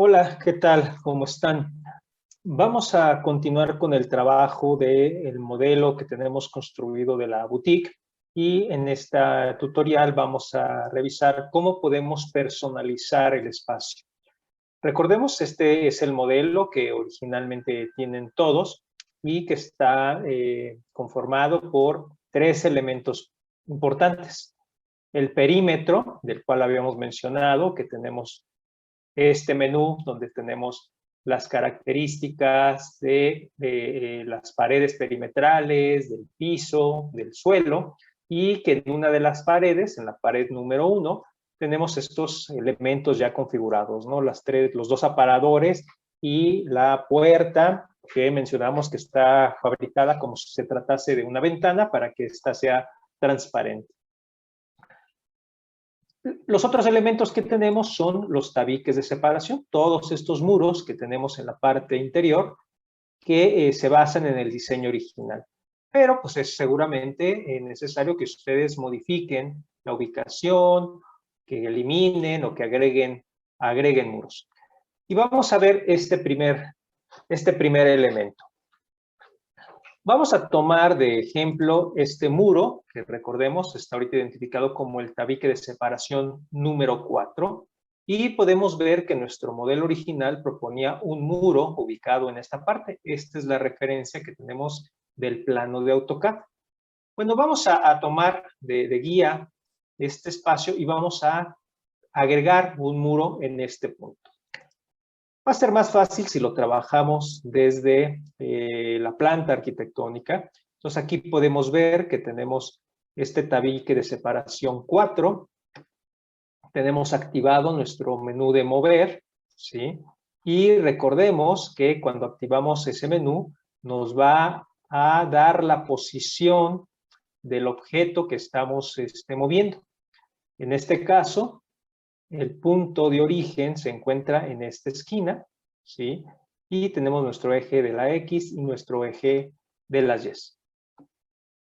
Hola, ¿qué tal? ¿Cómo están? Vamos a continuar con el trabajo del modelo que tenemos construido de la boutique y en esta tutorial vamos a revisar cómo podemos personalizar el espacio. Recordemos, este es el modelo que originalmente tienen todos y que está conformado por tres elementos importantes. El perímetro, del cual habíamos mencionado, que tenemos este menú donde tenemos las características de las paredes perimetrales, del piso, del suelo, y que en una de las paredes, en la pared número 1, tenemos estos elementos ya configurados, ¿no? Los dos aparadores y la puerta que mencionamos que está fabricada como si se tratase de una ventana para que ésta sea transparente. Los otros elementos que tenemos son los tabiques de separación, todos estos muros que tenemos en la parte interior que se basan en el diseño original. Pero pues es seguramente necesario que ustedes modifiquen la ubicación, que eliminen o que agreguen muros. Y vamos a ver este primer elemento. Vamos a tomar de ejemplo este muro, que recordemos está ahorita identificado como el tabique de separación número 4, y podemos ver que nuestro modelo original proponía un muro ubicado en esta parte. Esta es la referencia que tenemos del plano de AutoCAD. Bueno, vamos a tomar de guía este espacio y vamos a agregar un muro en este punto. Va a ser más fácil si lo trabajamos desde la planta arquitectónica. Entonces aquí podemos ver que tenemos este tabique de separación 4. Tenemos activado nuestro menú de mover, ¿sí? Y recordemos que cuando activamos ese menú nos va a dar la posición del objeto que estamos moviendo. En este caso, el punto de origen se encuentra en esta esquina, ¿sí? Y tenemos nuestro eje de la X y nuestro eje de las Y.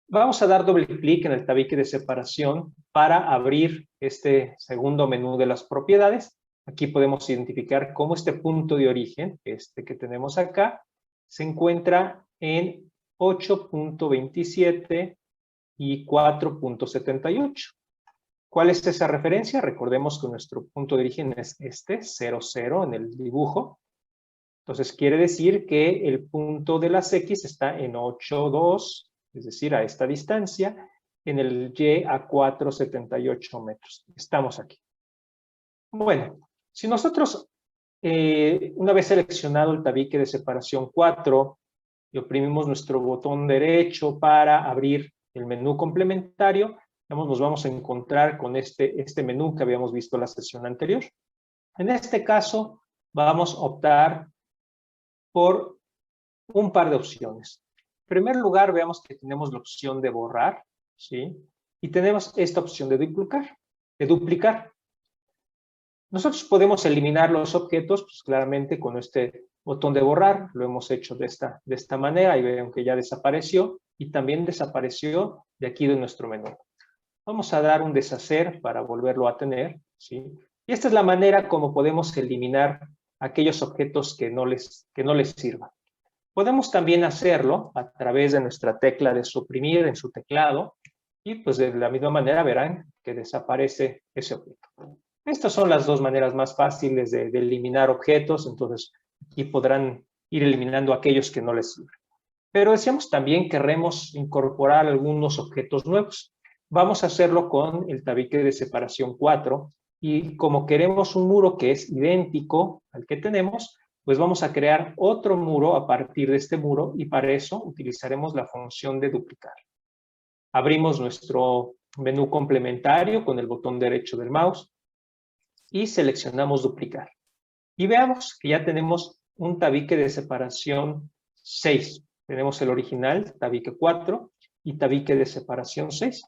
Vamos a dar doble clic en el tabique de separación para abrir este segundo menú de las propiedades. Aquí podemos identificar cómo este punto de origen, este que tenemos acá, se encuentra en 8.27 y 4.78. ¿Cuál es esa referencia? Recordemos que nuestro punto de origen es este, 0, 0 en el dibujo. Entonces quiere decir que el punto de las X está en 8, 2, es decir, a esta distancia, en el Y a 4,78 metros. Estamos aquí. Bueno, si nosotros, una vez seleccionado el tabique de separación 4, y oprimimos nuestro botón derecho para abrir el menú complementario, nos vamos a encontrar con este menú que habíamos visto en la sesión anterior. En este caso, vamos a optar por un par de opciones. En primer lugar, veamos que tenemos la opción de borrar, ¿sí? Y tenemos esta opción de duplicar. Nosotros podemos eliminar los objetos, pues claramente con este botón de borrar, lo hemos hecho de esta manera, y ven que ya desapareció, y también desapareció de aquí de nuestro menú. Vamos a dar un deshacer para volverlo a tener, ¿sí? Y esta es la manera como podemos eliminar aquellos objetos que no les sirvan. Podemos también hacerlo a través de nuestra tecla de suprimir en su teclado, y pues de la misma manera verán que desaparece ese objeto. Estas son las dos maneras más fáciles de eliminar objetos, entonces aquí podrán ir eliminando aquellos que no les sirven. Pero decíamos también queremos incorporar algunos objetos nuevos. Vamos a hacerlo con el tabique de separación 4 y como queremos un muro que es idéntico al que tenemos, pues vamos a crear otro muro a partir de este muro y para eso utilizaremos la función de duplicar. Abrimos nuestro menú complementario con el botón derecho del mouse y seleccionamos duplicar. Y veamos que ya tenemos un tabique de separación 6. Tenemos el original, tabique 4, y tabique de separación 6.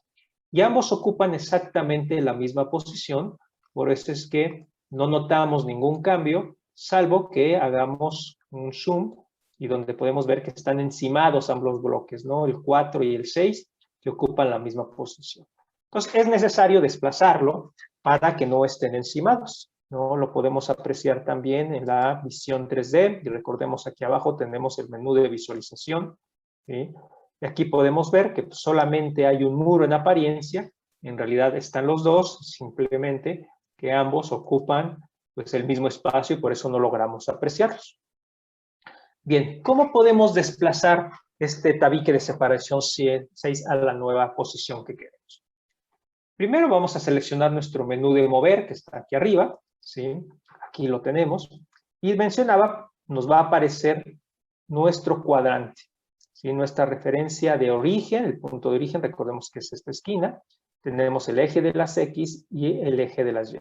Y ambos ocupan exactamente la misma posición, por eso es que no notamos ningún cambio, salvo que hagamos un zoom, y donde podemos ver que están encimados ambos bloques, ¿no? El 4 y el 6, que ocupan la misma posición. Entonces, es necesario desplazarlo para que no estén encimados. ¿no? Lo podemos apreciar también en la visión 3D, y recordemos aquí abajo tenemos el menú de visualización, ¿sí? Y aquí podemos ver que solamente hay un muro en apariencia, en realidad están los dos, simplemente que ambos ocupan pues, el mismo espacio y por eso no logramos apreciarlos. Bien, ¿cómo podemos desplazar este tabique de separación 6 a la nueva posición que queremos? Primero vamos a seleccionar nuestro menú de mover, que está aquí arriba, ¿sí? Aquí lo tenemos. Y mencionaba, nos va a aparecer nuestro cuadrante, ¿sí? Nuestra referencia de origen, el punto de origen, recordemos que es esta esquina. Tenemos el eje de las X y el eje de las Y.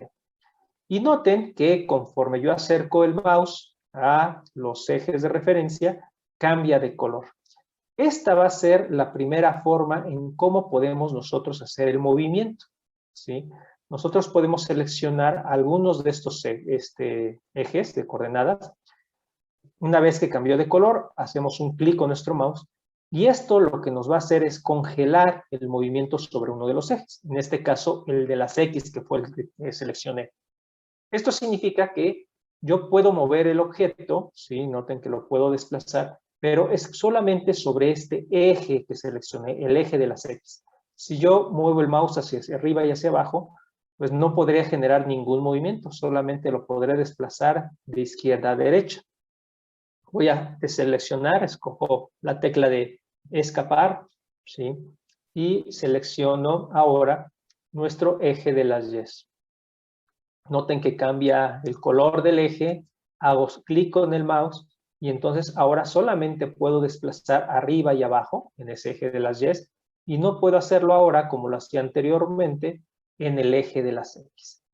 Y noten que conforme yo acerco el mouse a los ejes de referencia, cambia de color. Esta va a ser la primera forma en cómo podemos nosotros hacer el movimiento, ¿sí? Nosotros podemos seleccionar algunos de estos ejes de coordenadas. Una vez que cambió de color, hacemos un clic con nuestro mouse y esto lo que nos va a hacer es congelar el movimiento sobre uno de los ejes. En este caso, el de las X, que fue el que seleccioné. Esto significa que yo puedo mover el objeto, ¿sí? Noten que lo puedo desplazar, pero es solamente sobre este eje que seleccioné, el eje de las X. Si yo muevo el mouse hacia arriba y hacia abajo, pues no podría generar ningún movimiento, solamente lo podré desplazar de izquierda a derecha. Voy a deseleccionar, escojo la tecla de escapar, ¿sí? Y selecciono ahora nuestro eje de las Y. Noten que cambia el color del eje, hago clic con el mouse y entonces ahora solamente puedo desplazar arriba y abajo en ese eje de las Y y no puedo hacerlo ahora como lo hacía anteriormente en el eje de las X.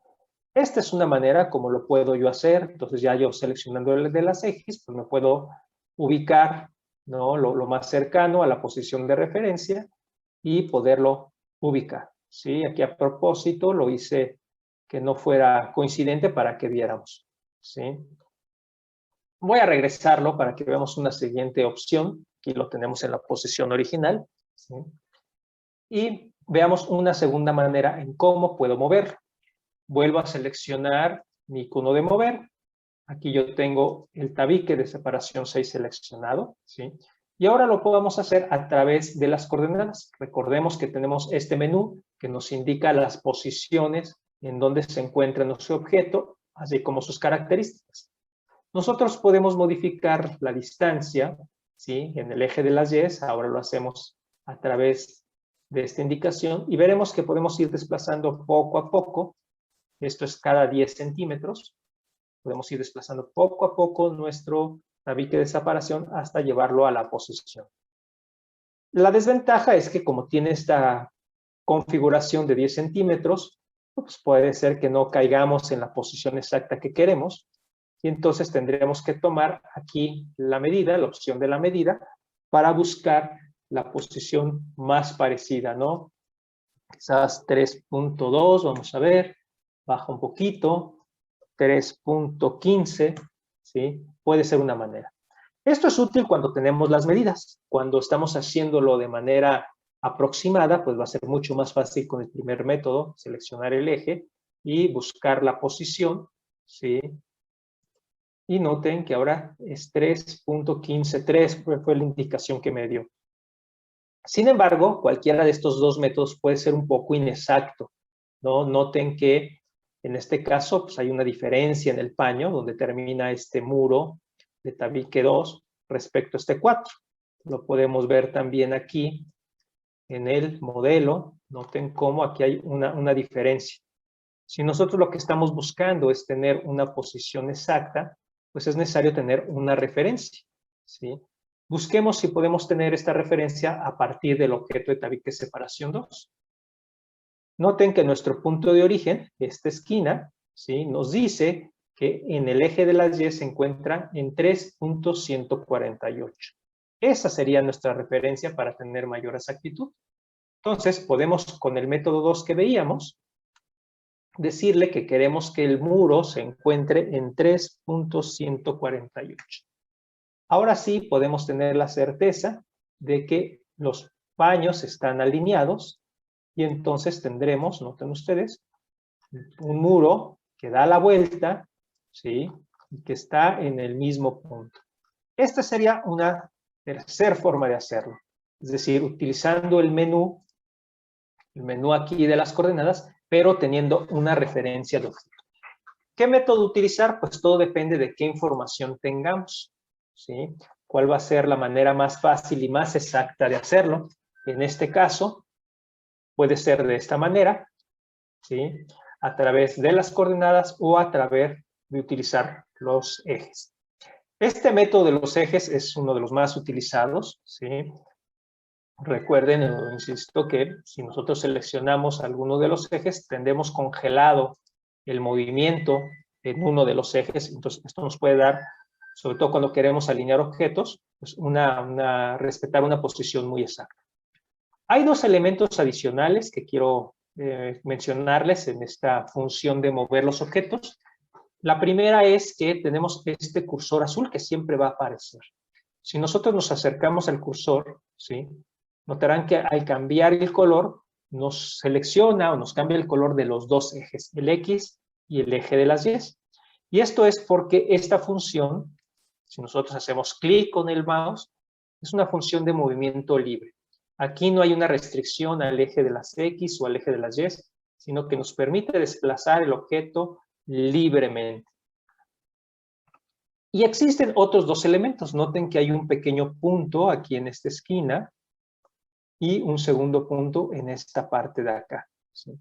Esta es una manera como lo puedo yo hacer, entonces ya yo seleccionando el de las X, pues me puedo ubicar, ¿no? lo más cercano a la posición de referencia y poderlo ubicar, ¿sí? Aquí a propósito lo hice que no fuera coincidente para que viéramos, ¿sí? Voy a regresarlo para que veamos una siguiente opción. Aquí lo tenemos en la posición original, ¿sí? Y veamos una segunda manera en cómo puedo moverlo. Vuelvo a seleccionar mi icono de mover. Aquí yo tengo el tabique de separación 6 seleccionado, ¿sí? Y ahora lo podemos hacer a través de las coordenadas. Recordemos que tenemos este menú que nos indica las posiciones en donde se encuentra nuestro objeto, así como sus características. Nosotros podemos modificar la distancia, ¿sí? En el eje de las Y, ahora lo hacemos a través de esta indicación y veremos que podemos ir desplazando poco a poco. Esto es cada 10 centímetros. Podemos ir desplazando poco a poco nuestro tabique de separación hasta llevarlo a la posición. La desventaja es que como tiene esta configuración de 10 centímetros, pues puede ser que no caigamos en la posición exacta que queremos y entonces tendremos que tomar aquí la medida, la opción de la medida, para buscar la posición más parecida, ¿no? Quizás 3.2, vamos a ver, baja un poquito, 3.15, ¿sí? Puede ser una manera. Esto es útil cuando tenemos las medidas. Cuando estamos haciéndolo de manera aproximada, pues va a ser mucho más fácil con el primer método, seleccionar el eje y buscar la posición, ¿sí? Y noten que ahora es 3.153, fue la indicación que me dio. Sin embargo, cualquiera de estos dos métodos puede ser un poco inexacto, ¿no? Noten que en este caso pues hay una diferencia en el paño donde termina este muro de tabique 2 respecto a este 4. Lo podemos ver también aquí en el modelo. Noten cómo aquí hay una diferencia. Si nosotros lo que estamos buscando es tener una posición exacta, pues es necesario tener una referencia, ¿sí? Busquemos si podemos tener esta referencia a partir del objeto de tabique separación 2. Noten que nuestro punto de origen, esta esquina, ¿sí? Nos dice que en el eje de las Y se encuentra en 3.148. Esa sería nuestra referencia para tener mayor exactitud. Entonces, podemos, con el método 2 que veíamos, decirle que queremos que el muro se encuentre en 3.148. Ahora sí podemos tener la certeza de que los paños están alineados y entonces tendremos, noten ustedes, un muro que da la vuelta, ¿sí? Y que está en el mismo punto. Esta sería una tercera forma de hacerlo. Es decir, utilizando el menú aquí de las coordenadas, pero teniendo una referencia de objeto. ¿Qué método utilizar? Pues todo depende de qué información tengamos, ¿sí? ¿Cuál va a ser la manera más fácil y más exacta de hacerlo? En este caso, puede ser de esta manera, ¿sí? A través de las coordenadas o a través de utilizar los ejes. Este método de los ejes es uno de los más utilizados, ¿sí? Recuerden, insisto, que si nosotros seleccionamos alguno de los ejes, tendremos congelado el movimiento en uno de los ejes. Entonces, esto nos puede dar, sobre todo cuando queremos alinear objetos, pues respetar una posición muy exacta. Hay dos elementos adicionales que quiero mencionarles en esta función de mover los objetos. La primera es que tenemos este cursor azul que siempre va a aparecer. Si nosotros nos acercamos al cursor, ¿sí? Notarán que al cambiar el color, nos selecciona o nos cambia el color de los dos ejes, el X y el eje de las Y. Y esto es porque esta función, si nosotros hacemos clic con el mouse, es una función de movimiento libre. Aquí no hay una restricción al eje de las X o al eje de las Y, sino que nos permite desplazar el objeto libremente. Y existen otros dos elementos. Noten que hay un pequeño punto aquí en esta esquina y un segundo punto en esta parte de acá, ¿sí?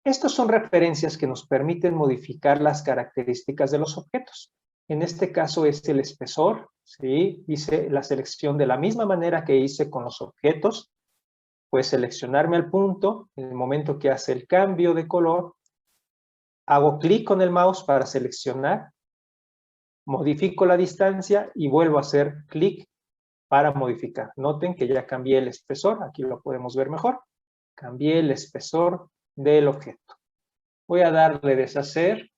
Estas son referencias que nos permiten modificar las características de los objetos. En este caso es el espesor, ¿sí? Hice la selección de la misma manera que hice con los objetos. Pues seleccionarme al punto, en el momento que hace el cambio de color, hago clic con el mouse para seleccionar, modifico la distancia y vuelvo a hacer clic para modificar. Noten que ya cambié el espesor, aquí lo podemos ver mejor. Cambié el espesor del objeto. Voy a darle deshacer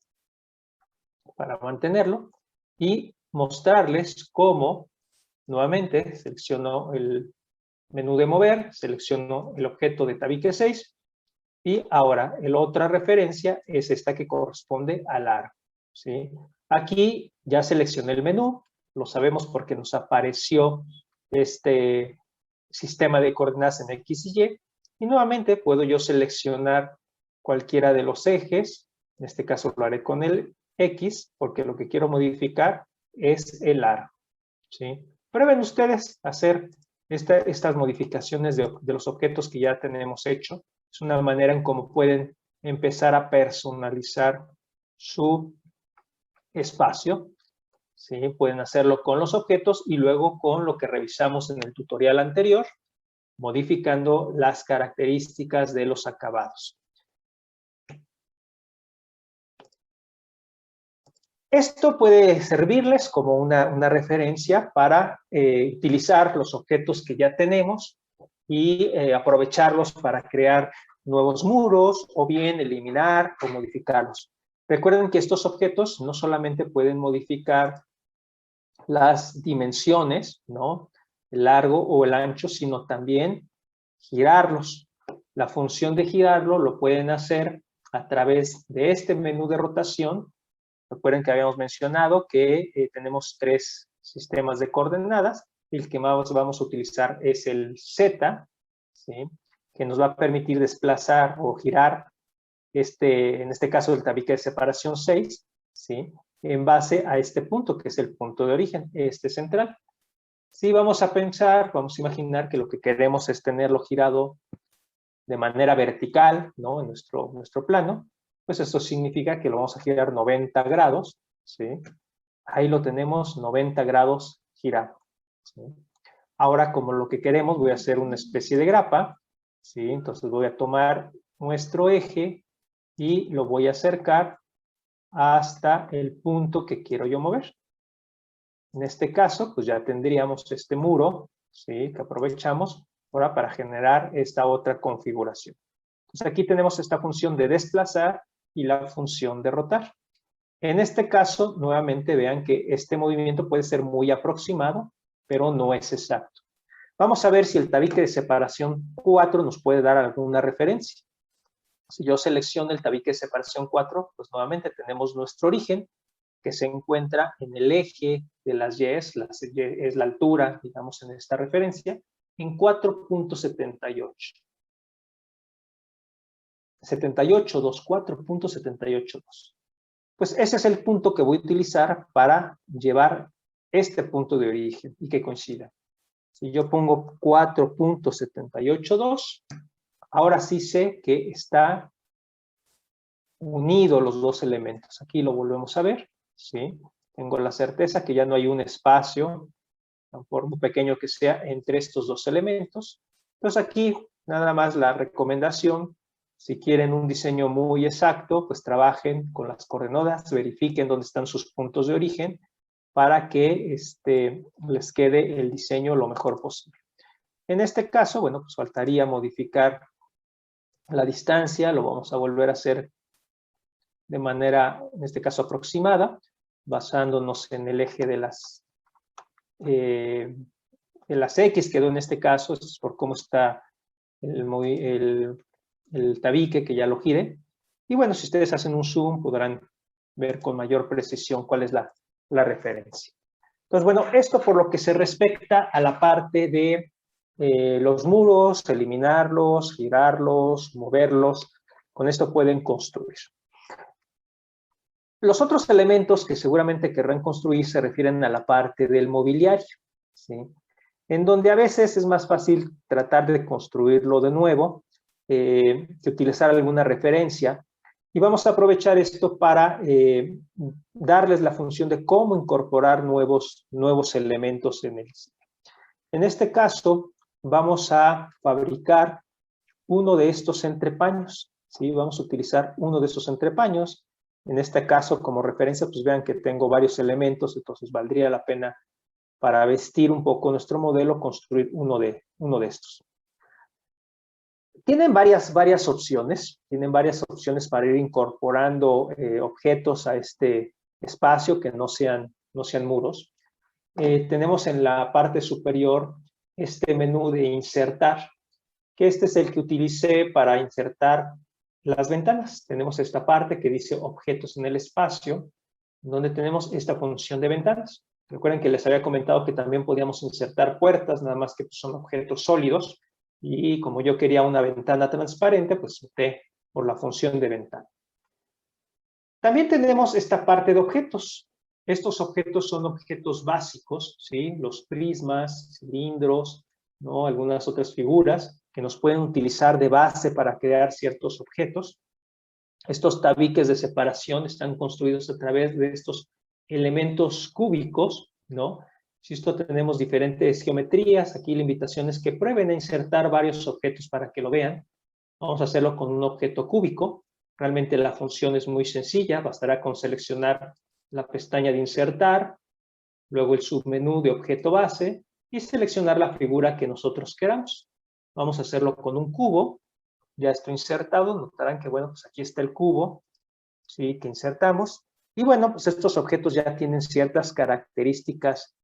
para mantenerlo y mostrarles cómo, nuevamente, selecciono el menú de mover, selecciono el objeto de tabique 6 y ahora la otra referencia es esta que corresponde al aro, ¿sí? Aquí ya seleccioné el menú, lo sabemos porque nos apareció este sistema de coordenadas en X y Y nuevamente puedo yo seleccionar cualquiera de los ejes, en este caso lo haré con el X, porque lo que quiero modificar es el aro, ¿sí? Prueben ustedes hacer estas modificaciones de los objetos que ya tenemos hecho. Es una manera en cómo pueden empezar a personalizar su espacio, ¿sí? Pueden hacerlo con los objetos y luego con lo que revisamos en el tutorial anterior, modificando las características de los acabados. Esto puede servirles como una referencia para utilizar los objetos que ya tenemos y aprovecharlos para crear nuevos muros o bien eliminar o modificarlos. Recuerden que estos objetos no solamente pueden modificar las dimensiones, ¿no? El largo o el ancho, sino también girarlos. La función de girarlo lo pueden hacer a través de este menú de rotación. Recuerden que habíamos mencionado que tenemos tres sistemas de coordenadas. El que más vamos a utilizar es el Z, ¿sí? Que nos va a permitir desplazar o girar, en este caso, el tabique de separación 6, ¿sí? En base a este punto, que es el punto de origen, este central. Si vamos a pensar, vamos a imaginar que lo que queremos es tenerlo girado de manera vertical, ¿no? En nuestro plano, pues esto significa que lo vamos a girar 90 grados, ¿sí? Ahí lo tenemos 90 grados girado, ¿sí? Ahora, como lo que queremos, voy a hacer una especie de grapa, ¿sí? Entonces voy a tomar nuestro eje y lo voy a acercar hasta el punto que quiero yo mover. En este caso, pues ya tendríamos este muro, ¿sí? Que aprovechamos ahora para generar esta otra configuración. Entonces aquí tenemos esta función de desplazar y la función de rotar. En este caso, nuevamente vean que este movimiento puede ser muy aproximado, pero no es exacto. Vamos a ver si el tabique de separación 4 nos puede dar alguna referencia. Si yo selecciono el tabique de separación 4, pues nuevamente tenemos nuestro origen, que se encuentra en el eje de las Y, es la altura, digamos, en esta referencia, en 4.78. 78.2, 4.782. Pues ese es el punto que voy a utilizar para llevar este punto de origen y que coincida. Si yo pongo 4.782, ahora sí sé que está unido los dos elementos. Aquí lo volvemos a ver, ¿sí? Tengo la certeza que ya no hay un espacio, por muy pequeño que sea, entre estos dos elementos. Entonces aquí nada más la recomendación, si quieren un diseño muy exacto, pues trabajen con las coordenadas, verifiquen dónde están sus puntos de origen para que les quede el diseño lo mejor posible. En este caso, bueno, pues faltaría modificar la distancia, lo vamos a volver a hacer de manera, en este caso, aproximada, basándonos en el eje de las X, quedó en este caso, es por cómo está el tabique, que ya lo gire. Y bueno, si ustedes hacen un zoom, podrán ver con mayor precisión cuál es la referencia. Entonces, bueno, esto por lo que se respecta a la parte de los muros, eliminarlos, girarlos, moverlos. Con esto pueden construir. Los otros elementos que seguramente querrán construir se refieren a la parte del mobiliario, ¿sí? En donde a veces es más fácil tratar de construirlo de nuevo, que utilizar alguna referencia. Y vamos a aprovechar esto para darles la función de cómo incorporar nuevos elementos en el diseño. En este caso, vamos a fabricar uno de estos entrepaños, ¿sí? Vamos a utilizar uno de esos entrepaños. En este caso, como referencia, pues vean que tengo varios elementos, entonces valdría la pena, para vestir un poco nuestro modelo, construir uno de estos. Tienen varias opciones, para ir incorporando objetos a este espacio que no sean muros. Tenemos en la parte superior este menú de insertar, que este es el que utilicé para insertar las ventanas. Tenemos esta parte que dice objetos en el espacio, donde tenemos esta función de ventanas. Recuerden que les había comentado que también podíamos insertar puertas, nada más que son objetos sólidos, y como yo quería una ventana transparente, pues opté por la función de ventana. También tenemos esta parte de objetos. Estos objetos son objetos básicos, ¿sí? Los prismas, cilindros, ¿no? Algunas otras figuras que nos pueden utilizar de base para crear ciertos objetos. Estos tabiques de separación están construidos a través de estos elementos cúbicos, ¿no? Si esto tenemos diferentes geometrías, aquí la invitación es que prueben a insertar varios objetos para que lo vean. Vamos a hacerlo con un objeto cúbico. Realmente la función es muy sencilla, bastará con seleccionar la pestaña de insertar, luego el submenú de objeto base y seleccionar la figura que nosotros queramos. Vamos a hacerlo con un cubo. Ya está insertado, notarán que, bueno, pues aquí está el cubo, ¿sí? Que insertamos. Y bueno, pues estos objetos ya tienen ciertas características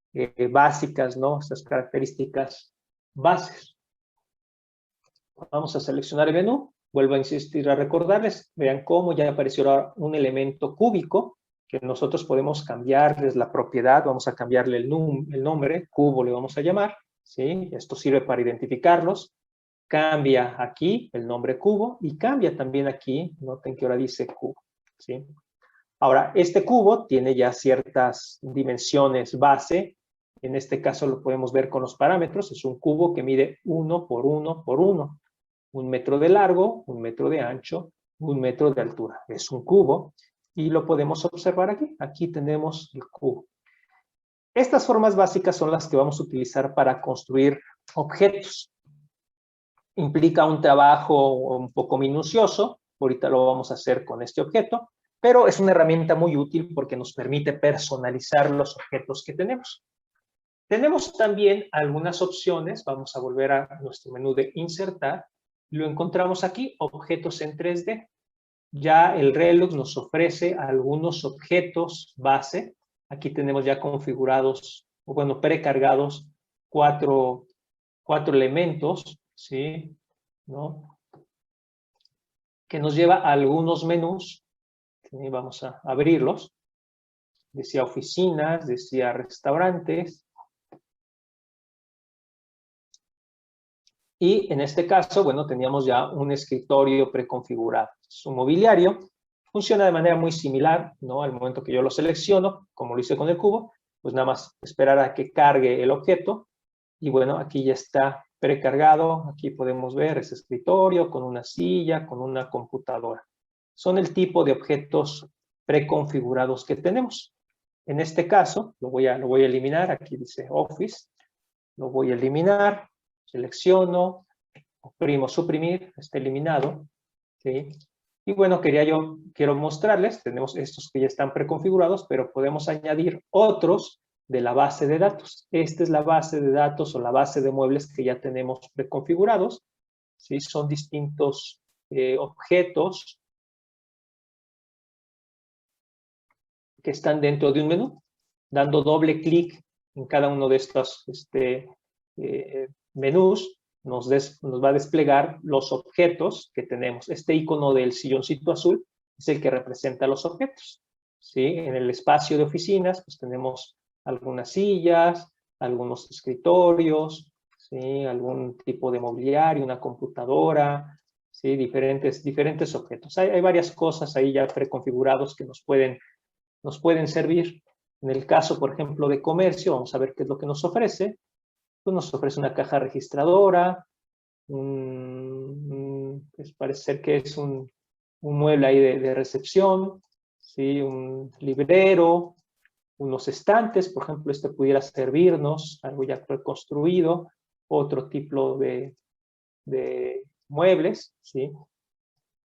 básicas, ¿no? Estas características bases. Vamos a seleccionar el menú. Vuelvo a insistir a recordarles, vean cómo ya apareció ahora un elemento cúbico que nosotros podemos cambiarles la propiedad, vamos a cambiarle el nombre, cubo le vamos a llamar, ¿sí? Esto sirve para identificarlos. Cambia aquí el nombre cubo y cambia también aquí, noten que ahora dice cubo, ¿sí? Ahora, este cubo tiene ya ciertas dimensiones base, en este caso lo podemos ver con los parámetros, es un cubo que mide 1 por 1 por 1, 1 metro de largo, 1 metro de ancho, 1 metro de altura, es un cubo y lo podemos observar aquí, aquí tenemos el cubo. Estas formas básicas son las que vamos a utilizar para construir objetos. Implica un trabajo un poco minucioso, ahorita lo vamos a hacer con este objeto, pero es una herramienta muy útil porque nos permite personalizar los objetos que tenemos. Tenemos también algunas opciones, vamos a volver a nuestro menú de insertar, lo encontramos aquí, objetos en 3D. Ya el Relux nos ofrece algunos objetos base, aquí tenemos ya configurados, o bueno, precargados cuatro elementos, ¿sí? ¿No? que nos lleva a algunos menús. ¿Sí? Vamos a abrirlos. Decía oficinas, decía restaurantes. Y en este caso, bueno, teníamos ya un escritorio preconfigurado. Su mobiliario funciona de manera muy similar, ¿no? Al momento que yo lo selecciono, como lo hice con el cubo, pues nada más esperar a que cargue el objeto. Y bueno, aquí ya está precargado. Aquí podemos ver ese escritorio con una silla, con una computadora. Son el tipo de objetos preconfigurados que tenemos. En este caso, lo voy a eliminar. Aquí dice Office. Lo voy a eliminar. Selecciono, oprimo suprimir, está eliminado. ¿Sí? Y bueno, quiero mostrarles, tenemos estos que ya están preconfigurados, pero podemos añadir otros de la base de datos. Esta es la base de datos o la base de muebles que ya tenemos preconfigurados. ¿Sí? Son distintos objetos que están dentro de un menú. Dando doble clic en cada uno de estos menús, nos va a desplegar los objetos que tenemos. Este icono del silloncito azul es el que representa los objetos. ¿Sí? En el espacio de oficinas, pues tenemos algunas sillas, algunos escritorios, ¿sí? Algún tipo de mobiliario, una computadora, ¿sí? Diferentes objetos. Hay varias cosas ahí ya preconfigurados que nos pueden servir. En el caso, por ejemplo, de comercio, vamos a ver qué es lo que nos ofrece. Pues nos ofrece una caja registradora, pues parece ser que es un mueble ahí de recepción, ¿sí? Un librero, unos estantes, por ejemplo, este pudiera servirnos, algo ya preconstruido, otro tipo de muebles, ¿sí?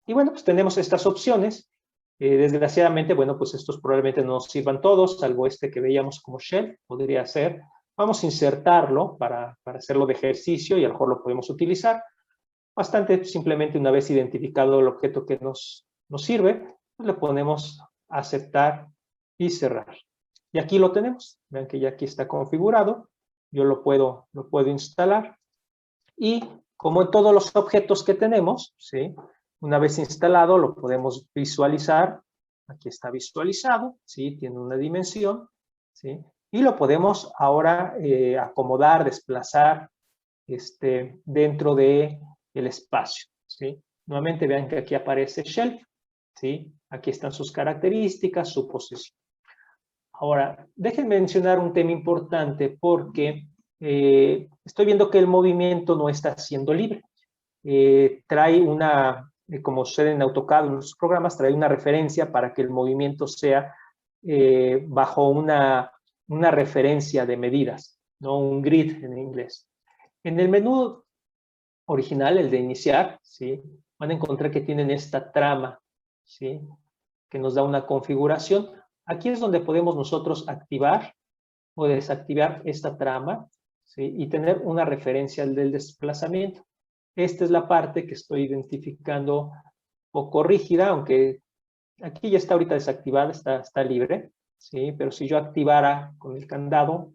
Y bueno, pues tenemos estas opciones. Desgraciadamente, bueno, pues estos probablemente no nos sirvan todos, salvo este que veíamos como shelf, podría ser. Vamos a insertarlo para hacerlo de ejercicio y a lo mejor lo podemos utilizar. Bastante simplemente una vez identificado el objeto que nos sirve, pues le ponemos aceptar y cerrar. Y aquí lo tenemos. Vean que ya aquí está configurado. Yo lo puedo instalar. Y como en todos los objetos que tenemos, ¿sí? Una vez instalado lo podemos visualizar. Aquí está visualizado, ¿sí? Tiene una dimensión, ¿sí? Y lo podemos ahora acomodar, desplazar dentro del espacio, ¿sí? Nuevamente vean que aquí aparece shelf, ¿sí? Aquí están sus características, su posición. Ahora, déjenme mencionar un tema importante porque estoy viendo que el movimiento no está siendo libre. Trae una, como sucede en AutoCAD, en los programas, trae una referencia para que el movimiento sea bajo una referencia de medidas, ¿no? Un grid en inglés. En el menú original, el de iniciar, ¿sí? Van a encontrar que tienen esta trama, ¿sí? Que nos da una configuración. Aquí es donde podemos nosotros activar o desactivar esta trama, ¿sí? Y tener una referencia del desplazamiento. Esta es la parte que estoy identificando un poco rígida, aunque aquí ya está ahorita desactivada, está libre, ¿sí? Pero si yo activara con el candado,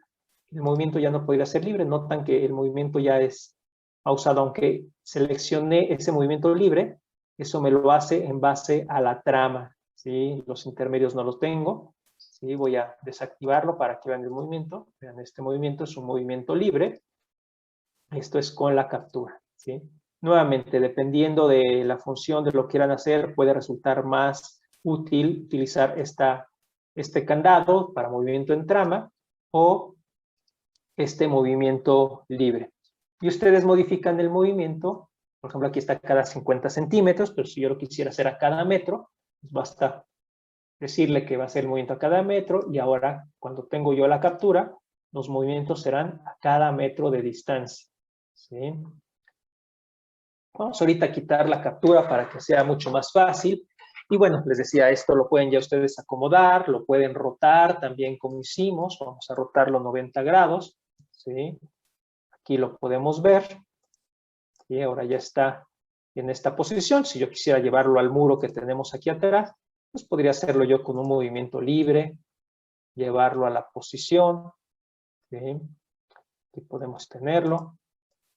el movimiento ya no podría ser libre. Notan que el movimiento ya es pausado, aunque seleccioné ese movimiento libre, eso me lo hace en base a la trama, ¿sí? Los intermedios no los tengo, ¿sí? Voy a desactivarlo para que vean el movimiento. Vean, este movimiento es un movimiento libre. Esto es con la captura, ¿sí? Nuevamente, dependiendo de la función de lo que quieran hacer, puede resultar más útil utilizar este candado para movimiento en trama o este movimiento libre. Y ustedes modifican el movimiento. Por ejemplo, aquí está cada 50 centímetros, pero si yo lo quisiera hacer a cada metro, pues basta decirle que va a ser el movimiento a cada metro y ahora, cuando tengo yo la captura, los movimientos serán a cada metro de distancia, ¿sí? Vamos ahorita a quitar la captura para que sea mucho más fácil. Y bueno, les decía, esto lo pueden ya ustedes acomodar, lo pueden rotar también como hicimos. Vamos a rotarlo 90 grados, ¿sí? Aquí lo podemos ver. Y ahora ya está en esta posición. Si yo quisiera llevarlo al muro que tenemos aquí atrás, pues podría hacerlo yo con un movimiento libre, llevarlo a la posición, ¿sí? Aquí podemos tenerlo,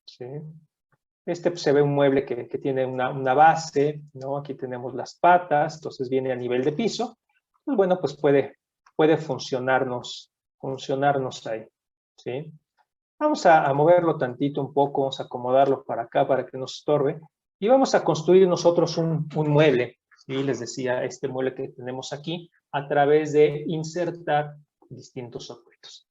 ¿sí? Este pues, se ve un mueble que tiene una base, ¿no? Aquí tenemos las patas, entonces viene a nivel de piso. Pues bueno, pues puede funcionarnos ahí, ¿sí? Vamos a moverlo tantito un poco, vamos a acomodarlo para acá para que no se estorbe. Y vamos a construir nosotros un mueble, ¿sí? Les decía, este mueble que tenemos aquí, a través de insertar distintos objetos.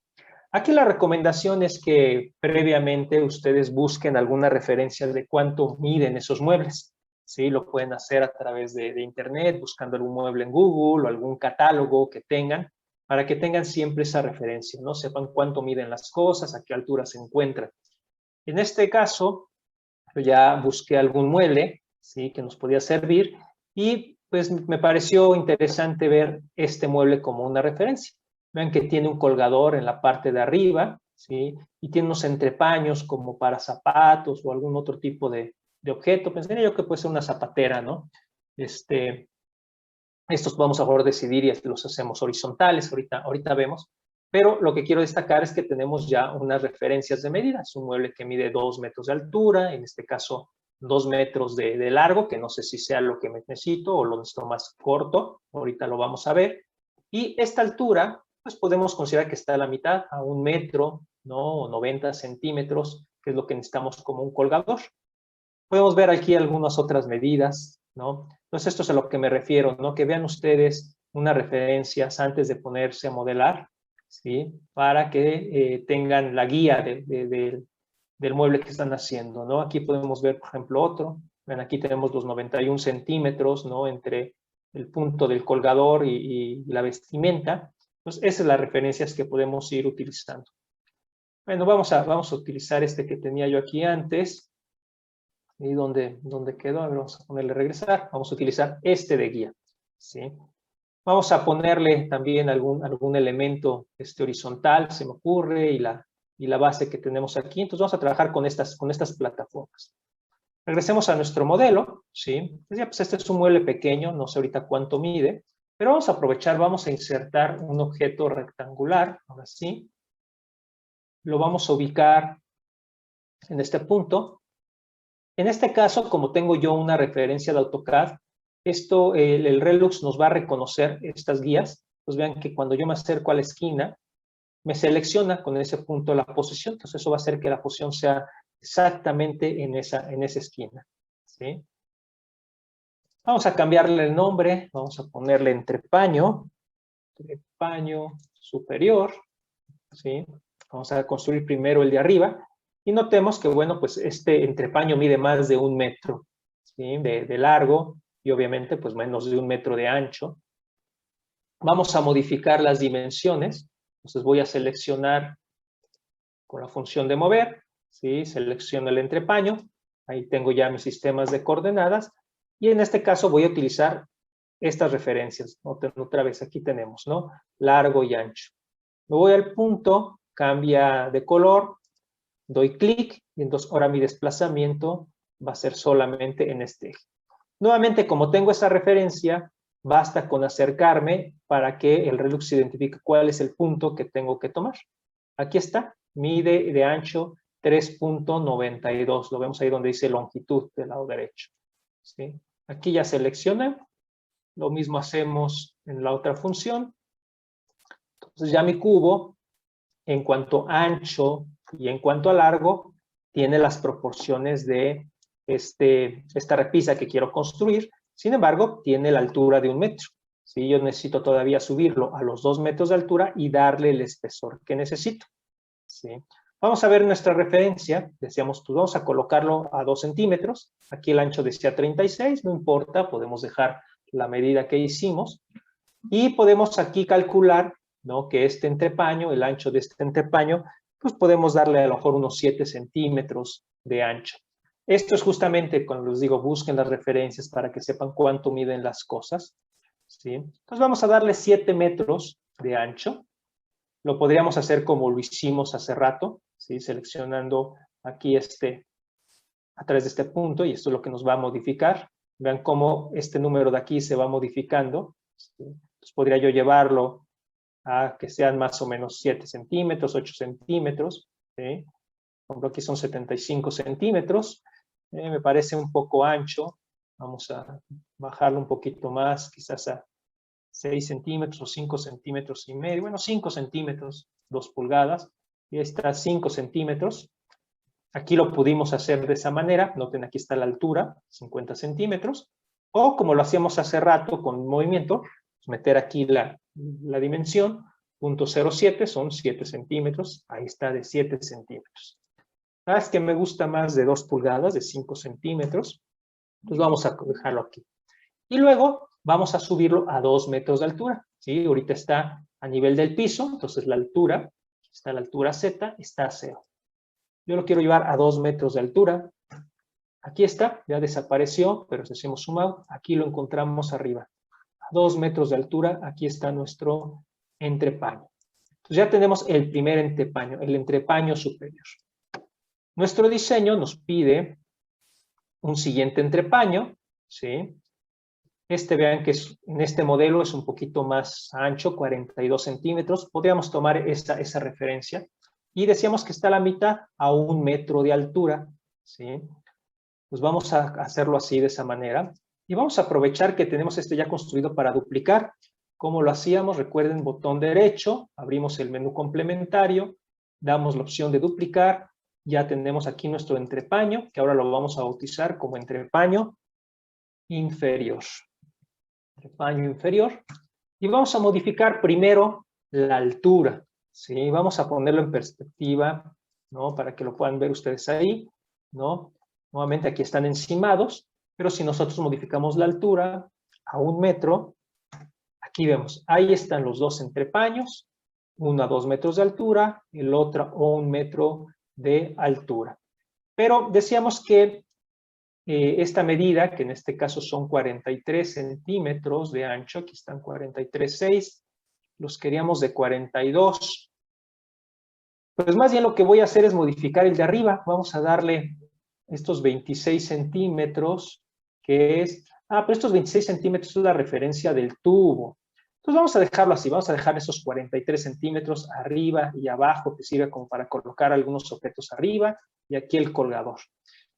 Aquí la recomendación es que previamente ustedes busquen alguna referencia de cuánto miden esos muebles. ¿Sí? Lo pueden hacer a través de internet, buscando algún mueble en Google o algún catálogo que tengan, para que tengan siempre esa referencia, ¿no? Sepan cuánto miden las cosas, a qué altura se encuentran. En este caso, yo ya busqué algún mueble, ¿sí? Que nos podía servir y pues me pareció interesante ver este mueble como una referencia. Vean que tiene un colgador en la parte de arriba, ¿sí? Y tiene unos entrepaños como para zapatos o algún otro tipo de objeto. Pensaría yo que puede ser una zapatera, ¿no? Estos vamos a poder decidir y los hacemos horizontales, ahorita vemos. Pero lo que quiero destacar es que tenemos ya unas referencias de medida. Es un mueble que mide 2 metros de altura, en este caso 2 metros de largo, que no sé si sea lo que necesito o lo necesito más corto. Ahorita lo vamos a ver. Y esta altura, pues podemos considerar que está a la mitad, a 1 metro, ¿no? O 90 centímetros, que es lo que necesitamos como un colgador. Podemos ver aquí algunas otras medidas, ¿no? Entonces, esto es a lo que me refiero, ¿no? Que vean ustedes unas referencias antes de ponerse a modelar, ¿sí? Para que tengan la guía del mueble que están haciendo, ¿no? Aquí podemos ver, por ejemplo, otro. Ven, aquí tenemos los 91 centímetros, ¿no? Entre el punto del colgador y la vestimenta. Entonces, esas son las referencias que podemos ir utilizando. Bueno, vamos a utilizar este que tenía yo aquí antes. ¿Y dónde quedó? A ver, vamos a ponerle regresar. Vamos a utilizar este de guía, ¿sí? Vamos a ponerle también algún elemento horizontal, se me ocurre, y la base que tenemos aquí. Entonces vamos a trabajar con estas plataformas. Regresemos a nuestro modelo, ¿sí? Pues este es un mueble pequeño, no sé ahorita cuánto mide, pero vamos a aprovechar, vamos a insertar un objeto rectangular, ahora sí. Lo vamos a ubicar en este punto. En este caso, como tengo yo una referencia de AutoCAD, el Relux nos va a reconocer estas guías. Pues vean que cuando yo me acerco a la esquina, me selecciona con ese punto la posición. Entonces eso va a hacer que la posición sea exactamente en esa esquina, ¿sí? Vamos a cambiarle el nombre. Vamos a ponerle entrepaño superior, ¿sí? Vamos a construir primero el de arriba. Y notemos que, bueno, pues este entrepaño mide más de 1 metro, ¿sí? de largo y obviamente pues menos de 1 metro de ancho. Vamos a modificar las dimensiones. Entonces voy a seleccionar con la función de mover, ¿sí? Selecciono el entrepaño. Ahí tengo ya mis sistemas de coordenadas. Y en este caso voy a utilizar estas referencias. Otra vez aquí tenemos, ¿no? Largo y ancho. Me voy al punto, cambia de color, doy clic y entonces ahora mi desplazamiento va a ser solamente en este eje. Nuevamente, como tengo esa referencia, basta con acercarme para que el Relux identifique cuál es el punto que tengo que tomar. Aquí está, mide de ancho 3.92. Lo vemos ahí donde dice longitud del lado derecho, ¿sí? Aquí ya selecciona. Lo mismo hacemos en la otra función. Entonces ya mi cubo, en cuanto a ancho y en cuanto a largo, tiene las proporciones de esta repisa que quiero construir. Sin embargo, tiene la altura de 1 metro. ¿Sí? Yo necesito todavía subirlo a los 2 metros de altura y darle el espesor que necesito. ¿Sí? Vamos a ver nuestra referencia. Decíamos, pues vamos a colocarlo a 2 centímetros. Aquí el ancho decía 36, no importa, podemos dejar la medida que hicimos. Y podemos aquí calcular, ¿no? Que este entrepaño, el ancho de este entrepaño, pues podemos darle a lo mejor unos 7 centímetros de ancho. Esto es justamente cuando les digo, busquen las referencias para que sepan cuánto miden las cosas, ¿sí? Entonces vamos a darle 7 metros de ancho. Lo podríamos hacer como lo hicimos hace rato, ¿sí? Seleccionando aquí a través de este punto, y esto es lo que nos va a modificar. Vean cómo este número de aquí se va modificando, ¿sí? Entonces podría yo llevarlo a que sean más o menos 7 centímetros, 8 centímetros, ¿sí? Por ejemplo, aquí son 75 centímetros. Me parece un poco ancho. Vamos a bajarlo un poquito más, quizás a 6 centímetros o 5 centímetros y medio. Bueno, 5 centímetros, 2 pulgadas. Y ahí está 5 centímetros. Aquí lo pudimos hacer de esa manera. Noten, aquí está la altura, 50 centímetros. O como lo hacíamos hace rato con movimiento, pues meter aquí la dimensión, 0.07 son 7 centímetros. Ahí está de 7 centímetros. Es que me gusta más de 2 pulgadas, de 5 centímetros. Entonces vamos a dejarlo aquí. Y luego vamos a subirlo a 2 metros de altura. ¿Sí? Ahorita está a nivel del piso, entonces la altura, está la altura Z, está a 0. Yo lo quiero llevar a 2 metros de altura. Aquí está, ya desapareció, pero si hacemos zoom out, aquí lo encontramos arriba. A 2 metros de altura, aquí está nuestro entrepaño. Entonces ya tenemos el primer entrepaño, el entrepaño superior. Nuestro diseño nos pide un siguiente entrepaño, ¿sí? Vean que en este modelo es un poquito más ancho, 42 centímetros. Podríamos tomar esa referencia. Y decíamos que está a la mitad a 1 metro de altura, ¿sí? Pues vamos a hacerlo así, de esa manera. Y vamos a aprovechar que tenemos este ya construido para duplicar. ¿Cómo lo hacíamos? Recuerden, botón derecho, abrimos el menú complementario, damos la opción de duplicar. Ya tenemos aquí nuestro entrepaño, que ahora lo vamos a bautizar como entrepaño inferior. Entrepaño inferior. Y vamos a modificar primero la altura, ¿sí? Vamos a ponerlo en perspectiva, ¿no? Para que lo puedan ver ustedes ahí, ¿no? Nuevamente aquí están encimados, pero si nosotros modificamos la altura a 1 metro, aquí vemos, ahí están los dos entrepaños, uno a 2 metros de altura, el otro a 1 metro de altura. Pero decíamos que esta medida, que en este caso son 43 centímetros de ancho, aquí están 43,6, los queríamos de 42. Pues más bien lo que voy a hacer es modificar el de arriba. Vamos a darle estos 26 centímetros, que es... pero estos 26 centímetros es la referencia del tubo. Entonces vamos a dejarlo así, vamos a dejar esos 43 centímetros arriba y abajo, que sirve como para colocar algunos objetos arriba, y aquí el colgador.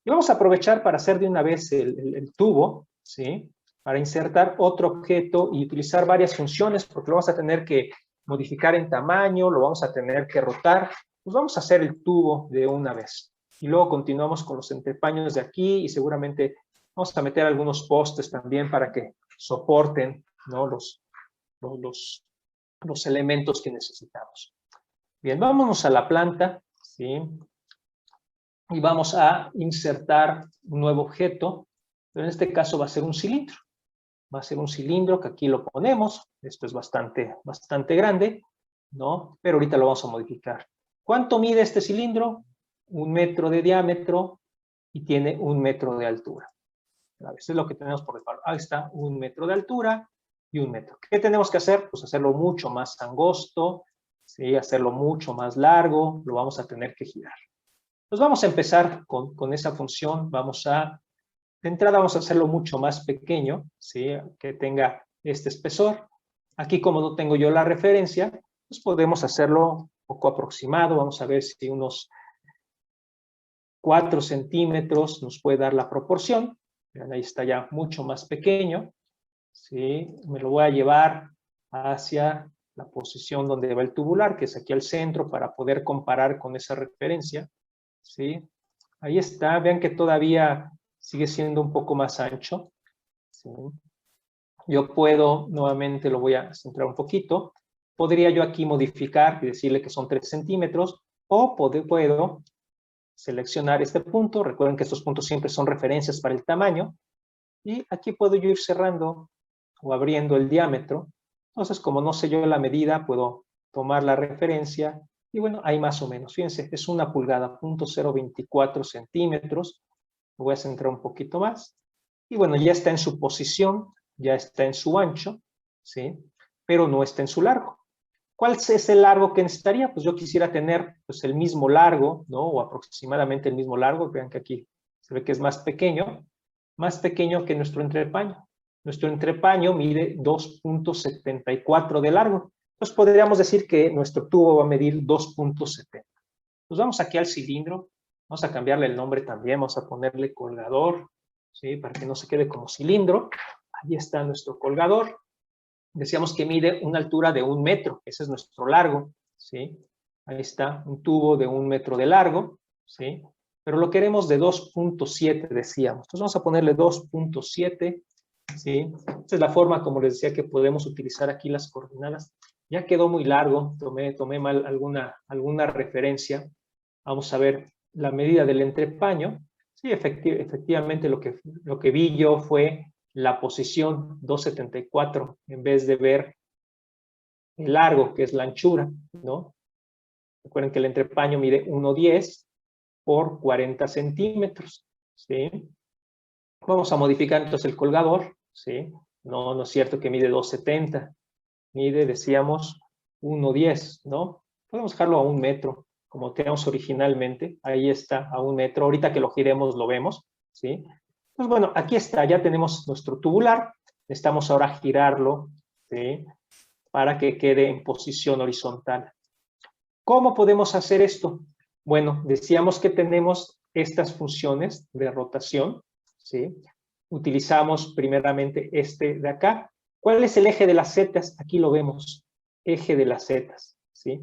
Y vamos a aprovechar para hacer de una vez el tubo, ¿sí? Para insertar otro objeto y utilizar varias funciones, porque lo vamos a tener que modificar en tamaño, lo vamos a tener que rotar. Pues vamos a hacer el tubo de una vez. Y luego continuamos con los entrepaños de aquí y seguramente vamos a meter algunos postes también para que soporten, ¿no? los elementos que necesitamos. Bien, vámonos a la planta, ¿sí? Y vamos a insertar un nuevo objeto, pero en este caso va a ser un cilindro. Va a ser un cilindro que aquí lo ponemos. Esto es bastante grande, ¿no? Pero ahorita lo vamos a modificar. ¿Cuánto mide este cilindro? 1 metro de diámetro y tiene 1 metro de altura. Eso es lo que tenemos por default. Ahí está, 1 metro de altura y 1 metro. ¿Qué tenemos que hacer? Pues hacerlo mucho más angosto, ¿sí? Hacerlo mucho más largo. Lo vamos a tener que girar. Pues vamos a empezar con esa función. De entrada vamos a hacerlo mucho más pequeño, ¿sí? Que tenga este espesor. Aquí, como no tengo yo la referencia, pues podemos hacerlo un poco aproximado. Vamos a ver si unos 4 centímetros nos puede dar la proporción. Vean, ahí está ya mucho más pequeño, ¿sí? Me lo voy a llevar hacia la posición donde va el tubular, que es aquí al centro, para poder comparar con esa referencia, ¿sí? Ahí está. Vean que todavía sigue siendo un poco más ancho, ¿sí? Yo puedo, nuevamente lo voy a centrar un poquito, podría yo aquí modificar y decirle que son 3 centímetros, o puedo seleccionar este punto. Recuerden que estos puntos siempre son referencias para el tamaño, y aquí puedo yo ir cerrando o abriendo el diámetro. Entonces, como no sé yo la medida, puedo tomar la referencia, y bueno, ahí más o menos, fíjense, es 1 pulgada, 0.024 centímetros. Lo voy a centrar un poquito más. Y bueno, ya está en su posición, ya está en su ancho, ¿sí? Pero no está en su largo. ¿Cuál es el largo que necesitaría? Pues yo quisiera tener pues, el mismo largo, ¿no? O aproximadamente el mismo largo. Vean que aquí se ve que es más pequeño que nuestro entrepaño. Nuestro entrepaño mide 2.74 de largo. Entonces podríamos decir que nuestro tubo va a medir 2.70. Pues vamos aquí al cilindro. Vamos a cambiarle el nombre también, vamos a ponerle colgador, ¿sí? Para que no se quede como cilindro. Ahí está nuestro colgador. Decíamos que mide una altura de 1 metro, ese es nuestro largo, ¿sí? Ahí está, un tubo de 1 metro de largo, ¿sí? Pero lo queremos de 2.7, decíamos. Entonces vamos a ponerle 2.7, ¿sí? Esta es la forma, como les decía, que podemos utilizar aquí las coordenadas. Ya quedó muy largo, tomé mal alguna referencia. Vamos a ver la medida del entrepaño. Sí, efectivamente lo que vi yo fue la posición 2.74 en vez de ver el largo, que es la anchura, ¿no? Recuerden que el entrepaño mide 1.10 por 40 centímetros, ¿sí? Vamos a modificar entonces el colgador, ¿sí? No es cierto que mide 2.70, mide, decíamos, 1.10, ¿no? Podemos dejarlo a 1 metro, como teníamos originalmente. Ahí está, a 1 metro. Ahorita que lo giremos lo vemos, ¿sí? Pues bueno, aquí está, ya tenemos nuestro tubular. Necesitamos ahora girarlo, ¿sí? Para que quede en posición horizontal. ¿Cómo podemos hacer esto? Bueno, decíamos que tenemos estas funciones de rotación, ¿sí? Utilizamos primeramente este de acá. ¿Cuál es el eje de las zetas? Aquí lo vemos, eje de las zetas, ¿sí?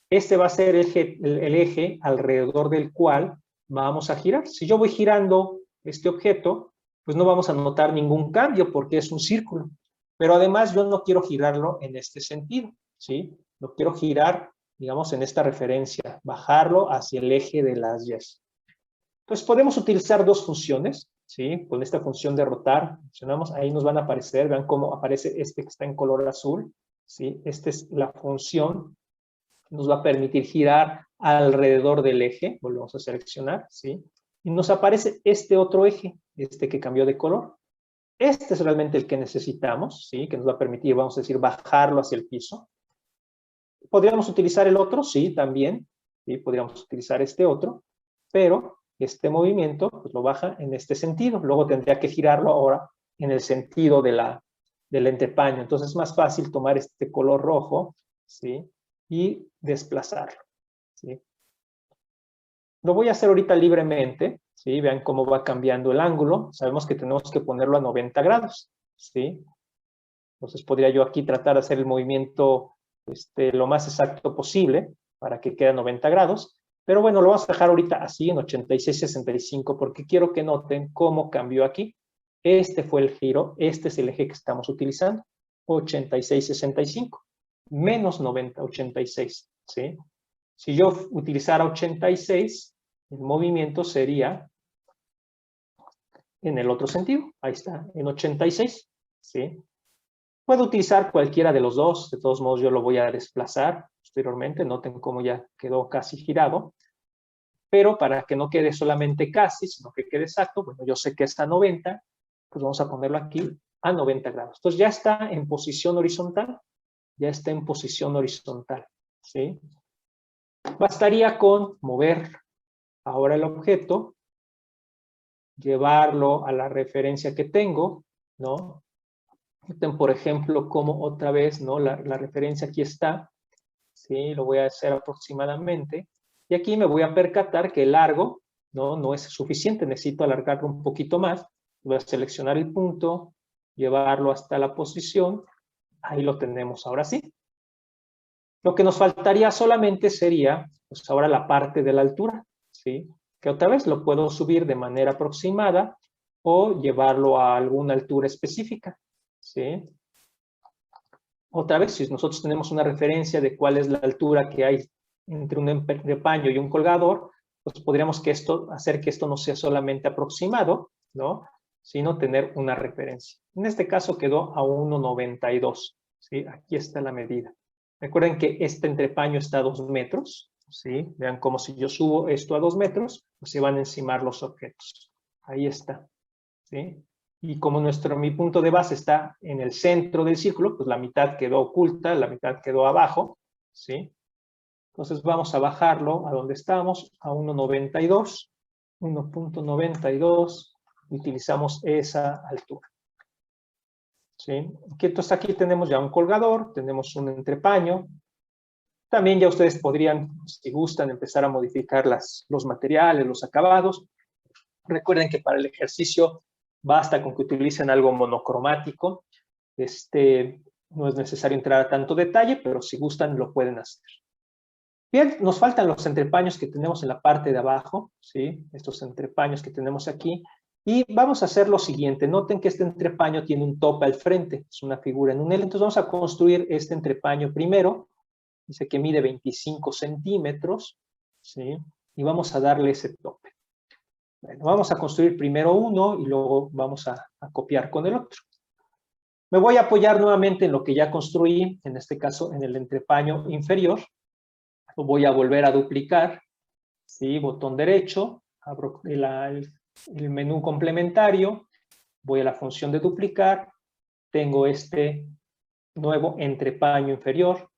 Este va a ser el eje alrededor del cual vamos a girar. Si yo voy girando este objeto, pues no vamos a notar ningún cambio porque es un círculo. Pero además yo no quiero girarlo en este sentido, ¿sí? Lo quiero girar, digamos, en esta referencia, bajarlo hacia el eje de las Y. Entonces podemos utilizar dos funciones, ¿sí? Con esta función de rotar, mencionamos, ahí nos van a aparecer, vean cómo aparece este que está en color azul, ¿sí? Esta es la función que nos va a permitir girar alrededor del eje, volvemos a seleccionar, ¿sí? Y nos aparece este otro eje, este que cambió de color. Este es realmente el que necesitamos, ¿sí? Que nos va a permitir, vamos a decir, bajarlo hacia el piso. ¿Podríamos utilizar el otro? Sí, también. ¿Sí? Podríamos utilizar este otro, pero este movimiento pues, lo baja en este sentido. Luego tendría que girarlo ahora en el sentido del entrepaño. Entonces es más fácil tomar este color rojo, ¿sí? Y desplazarlo, ¿sí? Lo voy a hacer ahorita libremente, ¿sí? Vean cómo va cambiando el ángulo. Sabemos que tenemos que ponerlo a 90 grados, ¿sí? Entonces podría yo aquí tratar de hacer el movimiento lo más exacto posible para que quede a 90 grados. Pero bueno, lo vamos a dejar ahorita así en 86-65 porque quiero que noten cómo cambió aquí. Este fue el giro, este es el eje que estamos utilizando, 86-65, menos 90, 86, ¿sí? Si yo utilizara 86, el movimiento sería en el otro sentido. Ahí está, en 86, ¿sí? Puedo utilizar cualquiera de los dos, de todos modos yo lo voy a desplazar posteriormente, noten cómo ya quedó casi girado, pero para que no quede solamente casi, sino que quede exacto, bueno, yo sé que está a 90, pues vamos a ponerlo aquí a 90 grados. Entonces ya está en posición horizontal, ya está en posición horizontal, ¿sí? Bastaría con mover ahora el objeto, llevarlo a la referencia que tengo, ¿no? Por ejemplo, como otra vez, ¿no? La referencia aquí está, ¿sí? Lo voy a hacer aproximadamente. Y aquí me voy a percatar que el largo, no es suficiente, necesito alargarlo un poquito más. Voy a seleccionar el punto, llevarlo hasta la posición. Ahí lo tenemos ahora sí. Lo que nos faltaría solamente sería, pues ahora la parte de la altura, ¿sí? Que otra vez lo puedo subir de manera aproximada o llevarlo a alguna altura específica, ¿sí? Otra vez, si nosotros tenemos una referencia de cuál es la altura que hay entre un entrepaño y un colgador, pues podríamos hacer que esto no sea solamente aproximado, ¿no? Sino tener una referencia. En este caso quedó a 1.92, ¿sí? Aquí está la medida. Recuerden que este entrepaño está a 2 metros, ¿sí? Vean como si yo subo esto a 2 metros, pues se van a encimar los objetos. Ahí está, ¿sí? Y como mi punto de base está en el centro del círculo, pues la mitad quedó oculta, la mitad quedó abajo, ¿sí? Entonces vamos a bajarlo a donde estamos, a 1.92, 1.92, utilizamos esa altura, ¿sí? Entonces aquí tenemos ya un colgador, tenemos un entrepaño, También ya ustedes podrían, si gustan, empezar a modificar los materiales, los acabados. Recuerden que para el ejercicio basta con que utilicen algo monocromático. No es necesario entrar a tanto detalle, pero si gustan lo pueden hacer. Bien, nos faltan los entrepaños que tenemos en la parte de abajo, ¿sí? Estos entrepaños que tenemos aquí. Y vamos a hacer lo siguiente. Noten que este entrepaño tiene un tope al frente. Es una figura en un L. Entonces vamos a construir este entrepaño primero. Dice que mide 25 centímetros, ¿sí? Y vamos a darle ese tope. Bueno, vamos a construir primero uno y luego vamos a copiar con el otro. Me voy a apoyar nuevamente en lo que ya construí, en este caso en el entrepaño inferior. Lo voy a volver a duplicar, ¿sí? Botón derecho, abro el menú complementario, voy a la función de duplicar, tengo este nuevo entrepaño inferior,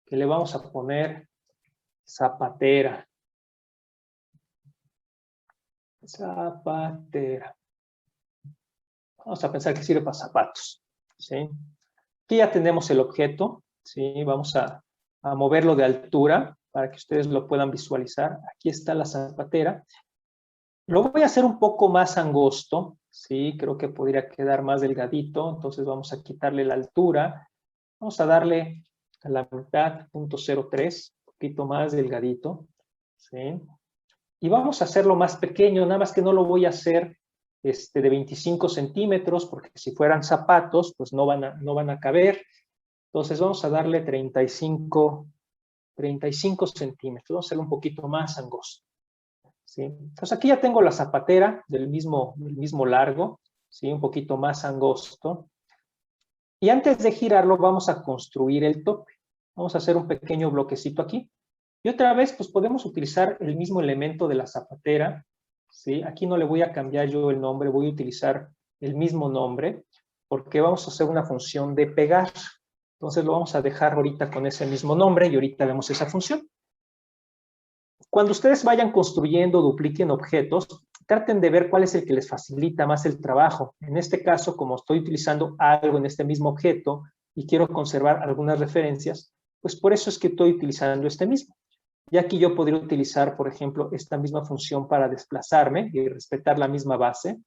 que le vamos a poner zapatera. Zapatera. Vamos a pensar que sirve para zapatos, ¿sí? Aquí ya tenemos el objeto, ¿sí? Vamos a moverlo de altura para que ustedes lo puedan visualizar. Aquí está la zapatera. Lo voy a hacer un poco más angosto, ¿sí? Creo que podría quedar más delgadito, entonces vamos a quitarle la altura. Vamos a darle a la mitad, 0.03, un poquito más delgadito, ¿sí? Y vamos a hacerlo más pequeño, nada más que no lo voy a hacer de 25 centímetros, porque si fueran zapatos, pues no van a caber. Entonces vamos a darle 35 centímetros, vamos a hacerlo un poquito más angosto, ¿sí? Entonces aquí ya tengo la zapatera del mismo largo, ¿sí? Un poquito más angosto. Y antes de girarlo vamos a construir el tope. Vamos a hacer un pequeño bloquecito aquí. Y otra vez, pues podemos utilizar el mismo elemento de la zapatera, ¿sí? Aquí no le voy a cambiar yo el nombre, voy a utilizar el mismo nombre, porque vamos a hacer una función de pegar. Entonces lo vamos a dejar ahorita con ese mismo nombre y ahorita vemos esa función. Cuando ustedes vayan construyendo, dupliquen objetos, traten de ver cuál es el que les facilita más el trabajo. En este caso, como estoy utilizando algo en este mismo objeto y quiero conservar algunas referencias, pues por eso es que estoy utilizando este mismo. Y aquí yo podría utilizar, por ejemplo, esta misma función para desplazarme y respetar la misma base.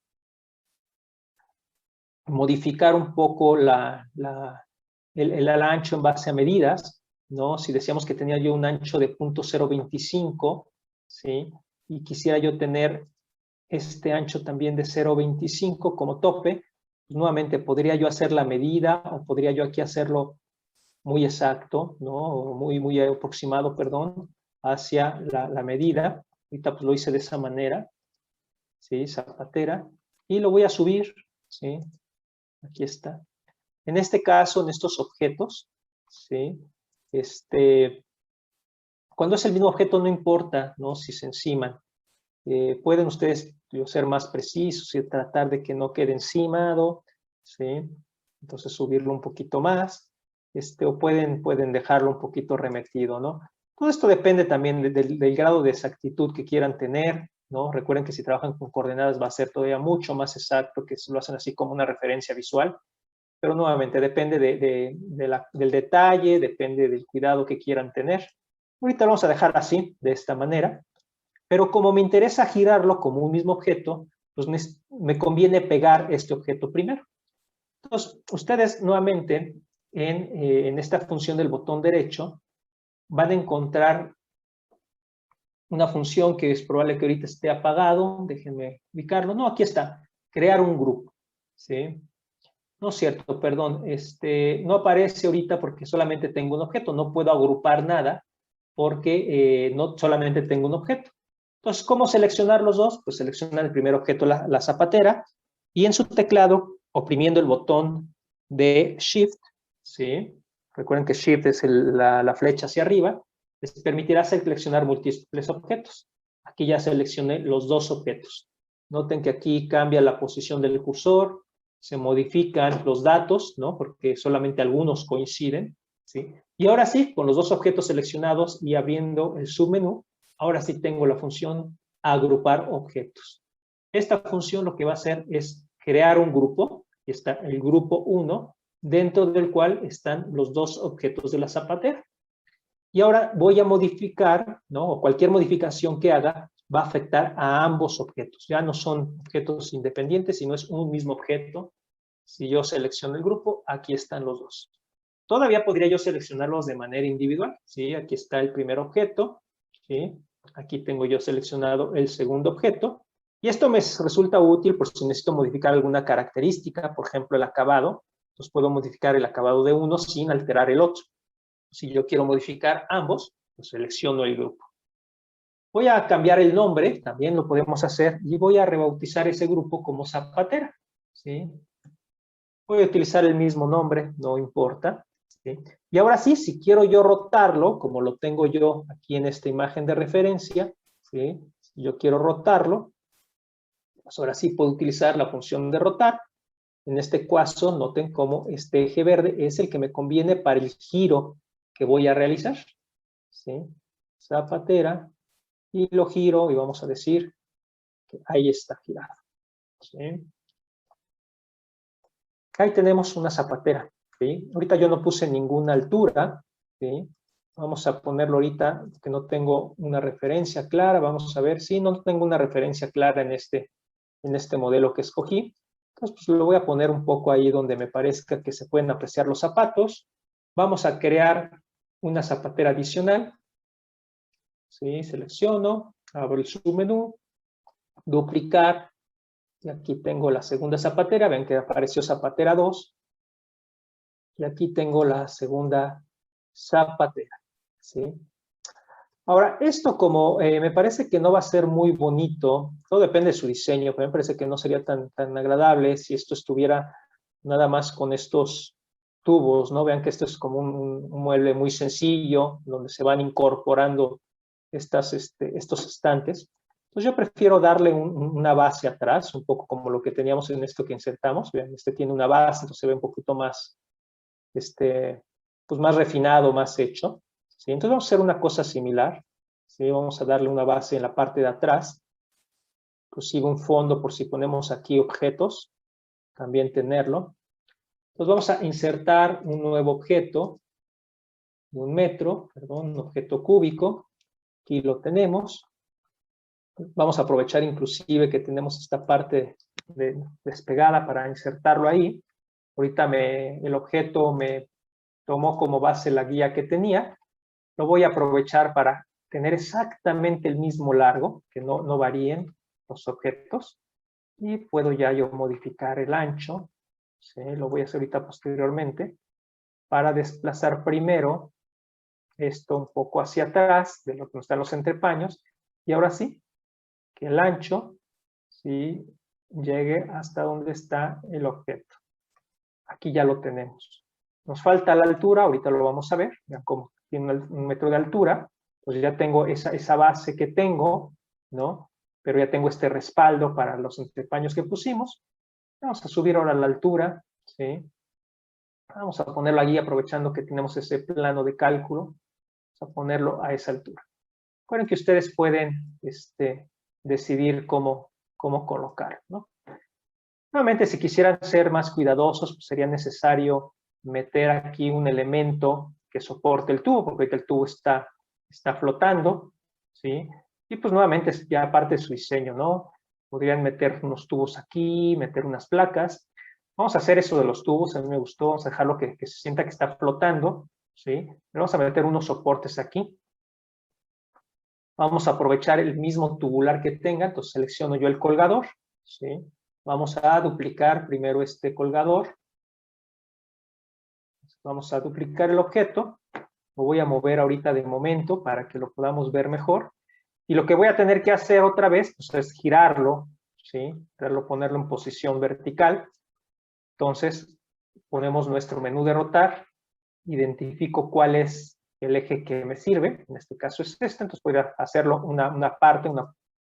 Modificar un poco el ancho en base a medidas, ¿no? Si decíamos que tenía yo un ancho de 0.025, ¿sí? Y quisiera yo tener este ancho también de 0.25 como tope, pues nuevamente podría yo hacer la medida o podría yo aquí hacerlo muy exacto, ¿no? O muy aproximado, perdón, hacia la medida. Ahorita pues lo hice de esa manera, ¿sí? Zapatera. Y lo voy a subir, ¿sí? Aquí está. En este caso, en estos objetos, ¿sí? Cuando es el mismo objeto no importa, ¿no? Si se enciman. Pueden ustedes ser más precisos y tratar de que no quede encimado, ¿sí? Entonces subirlo un poquito más, o pueden dejarlo un poquito remetido, ¿no? Todo esto depende también del grado de exactitud que quieran tener, ¿no? Recuerden que si trabajan con coordenadas va a ser todavía mucho más exacto que si lo hacen así como una referencia visual, pero nuevamente depende del detalle, depende del cuidado que quieran tener. Ahorita lo vamos a dejar así, de esta manera. Pero como me interesa girarlo como un mismo objeto, pues me conviene pegar este objeto primero. Entonces, ustedes nuevamente en esta función del botón derecho van a encontrar una función que es probable que ahorita esté apagado. Déjenme ubicarlo. No, aquí está. Crear un grupo, ¿sí? No es cierto, perdón. No aparece ahorita porque solamente tengo un objeto. No puedo agrupar nada porque no solamente tengo un objeto. Entonces, ¿cómo seleccionar los dos? Pues seleccionan el primer objeto, la zapatera, y en su teclado, oprimiendo el botón de Shift, ¿sí? Recuerden que Shift es la flecha hacia arriba, les permitirá seleccionar múltiples objetos. Aquí ya seleccioné los dos objetos. Noten que aquí cambia la posición del cursor, se modifican los datos, ¿no? Porque solamente algunos coinciden, ¿sí? Y ahora sí, con los dos objetos seleccionados y abriendo el submenú, ahora sí tengo la función agrupar objetos. Esta función lo que va a hacer es crear un grupo, y está el grupo 1, dentro del cual están los dos objetos de la zapatera. Y ahora voy a modificar, ¿no? O cualquier modificación que haga va a afectar a ambos objetos. Ya no son objetos independientes, sino es un mismo objeto. Si yo selecciono el grupo, aquí están los dos. Todavía podría yo seleccionarlos de manera individual, ¿sí? Aquí está el primer objeto, ¿sí? Aquí tengo yo seleccionado el segundo objeto. Y esto me resulta útil por si necesito modificar alguna característica, por ejemplo, el acabado. Entonces puedo modificar el acabado de uno sin alterar el otro. Si yo quiero modificar ambos, pues selecciono el grupo. Voy a cambiar el nombre, también lo podemos hacer, y voy a rebautizar ese grupo como zapatera, ¿sí? Voy a utilizar el mismo nombre, no importa, ¿sí? Y ahora sí, si quiero yo rotarlo, como lo tengo yo aquí en esta imagen de referencia, ¿sí? Si yo quiero rotarlo, pues ahora sí puedo utilizar la función de rotar. En este caso, noten cómo este eje verde es el que me conviene para el giro que voy a realizar, ¿sí? Zapatera, y lo giro y vamos a decir que ahí está girado, ¿sí? Ahí tenemos una zapatera, ¿sí? Ahorita yo no puse ninguna altura, ¿sí? Vamos a ponerlo ahorita que no tengo una referencia clara. Vamos a ver si no tengo una referencia clara en este modelo que escogí. Entonces, pues lo voy a poner un poco ahí donde me parezca que se pueden apreciar los zapatos. Vamos a crear una zapatera adicional, ¿sí? Selecciono, abro el submenú, duplicar, y aquí tengo la segunda zapatera. Ven que apareció zapatera 2, y aquí tengo la segunda zapatera, ¿sí? Ahora, esto como me parece que no va a ser muy bonito, todo depende de su diseño, pero me parece que no sería tan agradable si esto estuviera nada más con estos tubos, ¿no? Vean que esto es como un mueble muy sencillo, donde se van incorporando estos estantes. Entonces yo prefiero darle una base atrás, un poco como lo que teníamos en esto que insertamos. Vean, este tiene una base, entonces se ve un poquito más, pues más refinado, más hecho, ¿sí? Entonces vamos a hacer una cosa similar, ¿sí? Vamos a darle una base en la parte de atrás, inclusive un fondo por si ponemos aquí objetos, también tenerlo. Entonces vamos a insertar un nuevo objeto, un objeto cúbico, aquí lo tenemos. Vamos a aprovechar inclusive que tenemos esta parte despegada para insertarlo ahí. Ahorita el objeto me tomó como base la guía que tenía. Lo voy a aprovechar para tener exactamente el mismo largo, que no varíen los objetos. Y puedo ya yo modificar el ancho, ¿sí? Lo voy a hacer ahorita posteriormente, para desplazar primero esto un poco hacia atrás, de lo que están los entrepaños, y ahora sí, que el ancho, ¿sí?, llegue hasta donde está el objeto. Aquí ya lo tenemos. Nos falta la altura, ahorita lo vamos a ver, ya como tiene 1 metro de altura, pues ya tengo esa base que tengo, ¿no? Pero ya tengo este respaldo para los entrepaños que pusimos. Vamos a subir ahora la altura, ¿sí? Vamos a ponerlo allí aprovechando que tenemos ese plano de cálculo. Vamos a ponerlo a esa altura. Recuerden que ustedes pueden decidir cómo colocarlo, ¿no? Nuevamente, si quisieran ser más cuidadosos, pues sería necesario meter aquí un elemento que soporte el tubo, porque ahorita el tubo está flotando, ¿sí? Y pues nuevamente es ya parte de su diseño, ¿no? Podrían meter unos tubos aquí, meter unas placas. Vamos a hacer eso de los tubos, a mí me gustó, vamos a dejarlo que se sienta que está flotando, ¿sí? Pero vamos a meter unos soportes aquí. Vamos a aprovechar el mismo tubular que tenga, entonces selecciono yo el colgador, ¿sí? Vamos a duplicar primero este colgador. Vamos a duplicar el objeto. Lo voy a mover ahorita de momento para que lo podamos ver mejor. Y lo que voy a tener que hacer otra vez, pues, es girarlo, ¿sí? Ponerlo en posición vertical. Entonces, ponemos nuestro menú de rotar. Identifico cuál es el eje que me sirve. En este caso es este. Entonces voy a hacerlo una parte, un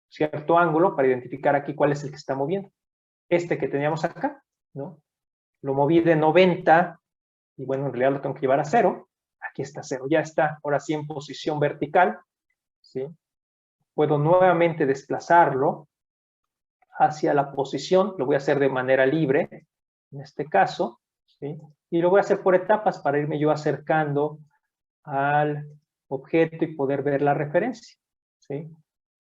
cierto ángulo para identificar aquí cuál es el que está moviendo. Este que teníamos acá, ¿no? Lo moví de 90, y bueno, en realidad lo tengo que llevar a 0. Aquí está 0, ya está, ahora sí en posición vertical, ¿sí? Puedo nuevamente desplazarlo hacia la posición, lo voy a hacer de manera libre, en este caso, ¿sí? Y lo voy a hacer por etapas para irme yo acercando al objeto y poder ver la referencia, ¿sí?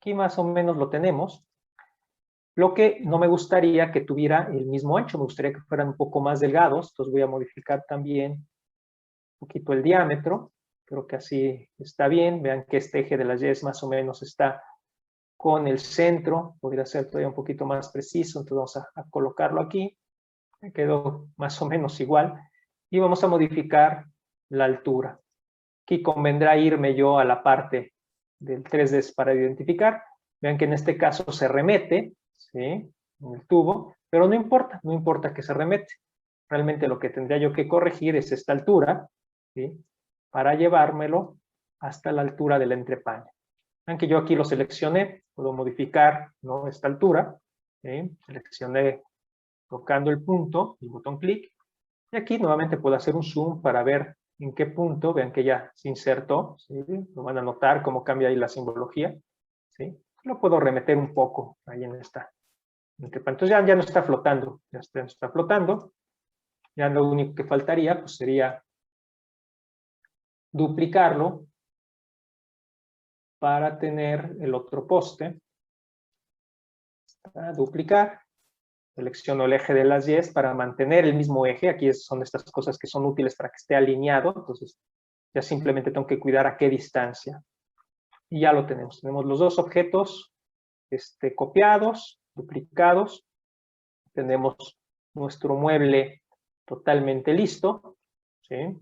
Aquí más o menos lo tenemos. Lo que no me gustaría que tuviera el mismo ancho, me gustaría que fueran un poco más delgados, entonces voy a modificar también un poquito el diámetro, creo que así está bien, vean que este eje de las Y más o menos está con el centro, podría ser todavía un poquito más preciso, entonces vamos a colocarlo aquí, me quedó más o menos igual, y vamos a modificar la altura. Aquí convendrá irme yo a la parte del 3D para identificar, vean que en este caso se remete, ¿sí? En el tubo, pero no importa, no importa que se remete, realmente lo que tendría yo que corregir es esta altura, ¿sí? Para llevármelo hasta la altura del entrepaño. Vean que yo aquí lo seleccioné, puedo modificar, ¿no? Esta altura, ¿sí? Seleccioné tocando el punto, el botón clic, y aquí nuevamente puedo hacer un zoom para ver en qué punto, vean que ya se insertó, ¿sí? Lo van a notar cómo cambia ahí la simbología, ¿sí? Lo puedo remeter un poco ahí en esta. Entonces ya no está flotando, ya está flotando, ya lo único que faltaría pues sería duplicarlo para tener el otro poste, para duplicar, selecciono el eje de las Y para mantener el mismo eje, aquí son estas cosas que son útiles para que esté alineado, entonces ya simplemente tengo que cuidar a qué distancia. Y ya lo tenemos, tenemos los dos objetos copiados, duplicados, tenemos nuestro mueble totalmente listo, ¿sí?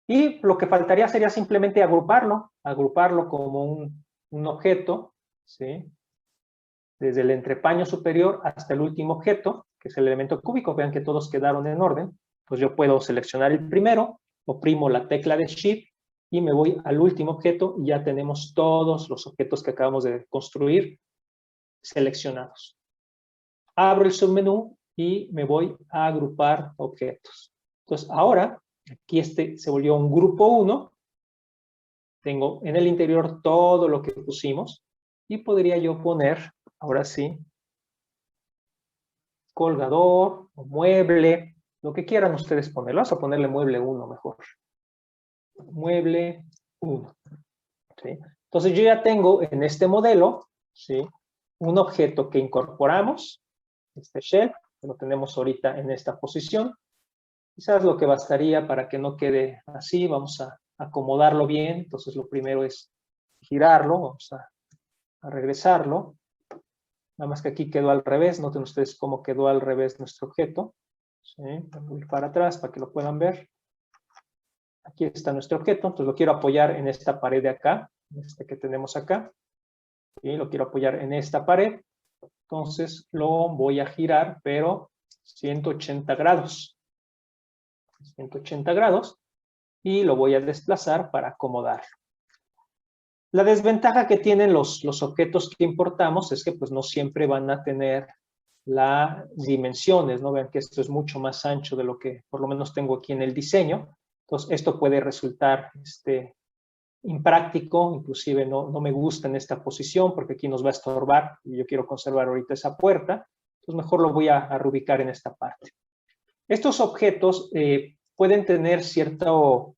Y lo que faltaría sería simplemente agruparlo como un objeto, ¿sí? Desde el entrepaño superior hasta el último objeto, que es el elemento cúbico, vean que todos quedaron en orden, pues yo puedo seleccionar el primero, oprimo la tecla de Shift y me voy al último objeto y ya tenemos todos los objetos que acabamos de construir seleccionados. Abro el submenú y me voy a agrupar objetos. Entonces ahora, aquí se volvió un grupo 1, tengo en el interior todo lo que pusimos y podría yo poner, ahora sí, colgador o mueble, lo que quieran ustedes poner. Vamos a ponerle mueble 1 mejor. Mueble 1. ¿Sí? Entonces yo ya tengo en este modelo, ¿sí? Un objeto que incorporamos, este shelf, que lo tenemos ahorita en esta posición. Quizás lo que bastaría para que no quede así, vamos a acomodarlo bien. Entonces lo primero es girarlo, vamos a regresarlo. Nada más que aquí quedó al revés, noten ustedes cómo quedó al revés nuestro objeto. ¿Sí? Voy para atrás para que lo puedan ver. Aquí está nuestro objeto, entonces lo quiero apoyar en esta pared de acá, que tenemos acá. ¿Sí? Lo quiero apoyar en esta pared. Entonces lo voy a girar, pero 180 grados. 180 grados. Y lo voy a desplazar para acomodarlo. La desventaja que tienen los objetos que importamos es que pues no siempre van a tener las dimensiones, ¿no? Vean que esto es mucho más ancho de lo que por lo menos tengo aquí en el diseño. Entonces esto puede resultar impráctico, inclusive no me gusta en esta posición porque aquí nos va a estorbar y yo quiero conservar ahorita esa puerta. Entonces mejor lo voy a reubicar en esta parte. Estos objetos pueden tener cierto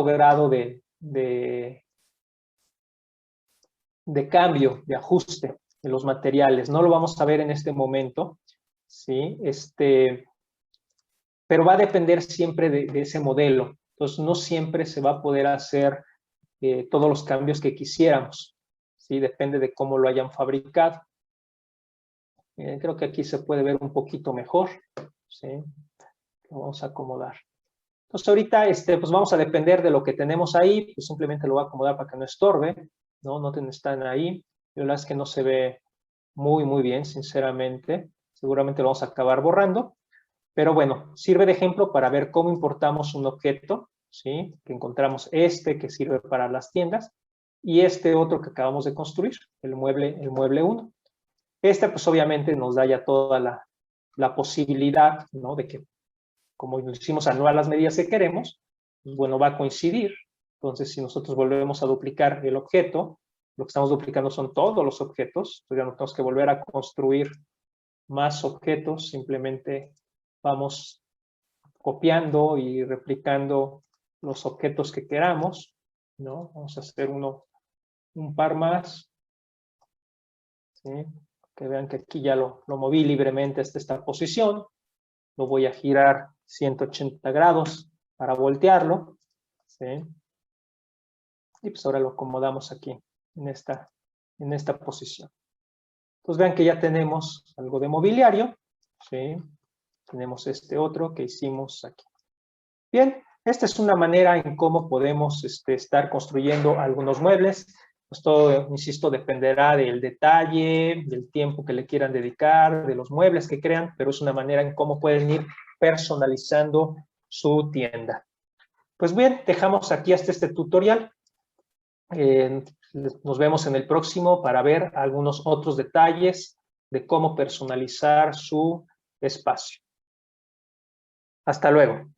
grado de cambio, de ajuste de los materiales. No lo vamos a ver en este momento, ¿sí? Pero va a depender siempre de ese modelo. Entonces, no siempre se va a poder hacer todos los cambios que quisiéramos, ¿sí? Depende de cómo lo hayan fabricado. Creo que aquí se puede ver un poquito mejor, ¿sí? Lo vamos a acomodar. Entonces, ahorita pues vamos a depender de lo que tenemos ahí, pues simplemente lo voy a acomodar para que no estorbe, ¿no? Noten, están ahí. La verdad es que no se ve muy bien, sinceramente. Seguramente lo vamos a acabar borrando. Pero bueno, sirve de ejemplo para ver cómo importamos un objeto, ¿sí? Que encontramos que sirve para las tiendas, y otro que acabamos de construir, el mueble 1. Pues obviamente nos da ya toda la posibilidad, ¿no? De que, como lo hicimos anual las medidas que queremos, pues bueno, va a coincidir. Entonces, si nosotros volvemos a duplicar el objeto, lo que estamos duplicando son todos los objetos, entonces ya no tenemos que volver a construir más objetos, simplemente vamos copiando y replicando los objetos que queramos, ¿no? Vamos a hacer un par más. ¿Sí? Que vean que aquí ya lo moví libremente hasta esta posición. Lo voy a girar 180 grados para voltearlo. ¿Sí? Y pues ahora lo acomodamos aquí, en esta posición. Entonces vean que ya tenemos algo de mobiliario. ¿Sí? Tenemos este otro que hicimos aquí. Bien, esta es una manera en cómo podemos estar construyendo algunos muebles. Pues todo, insisto, dependerá del detalle, del tiempo que le quieran dedicar, de los muebles que crean, pero es una manera en cómo pueden ir personalizando su tienda. Pues bien, dejamos aquí hasta este tutorial. Nos vemos en el próximo para ver algunos otros detalles de cómo personalizar su espacio. Hasta luego.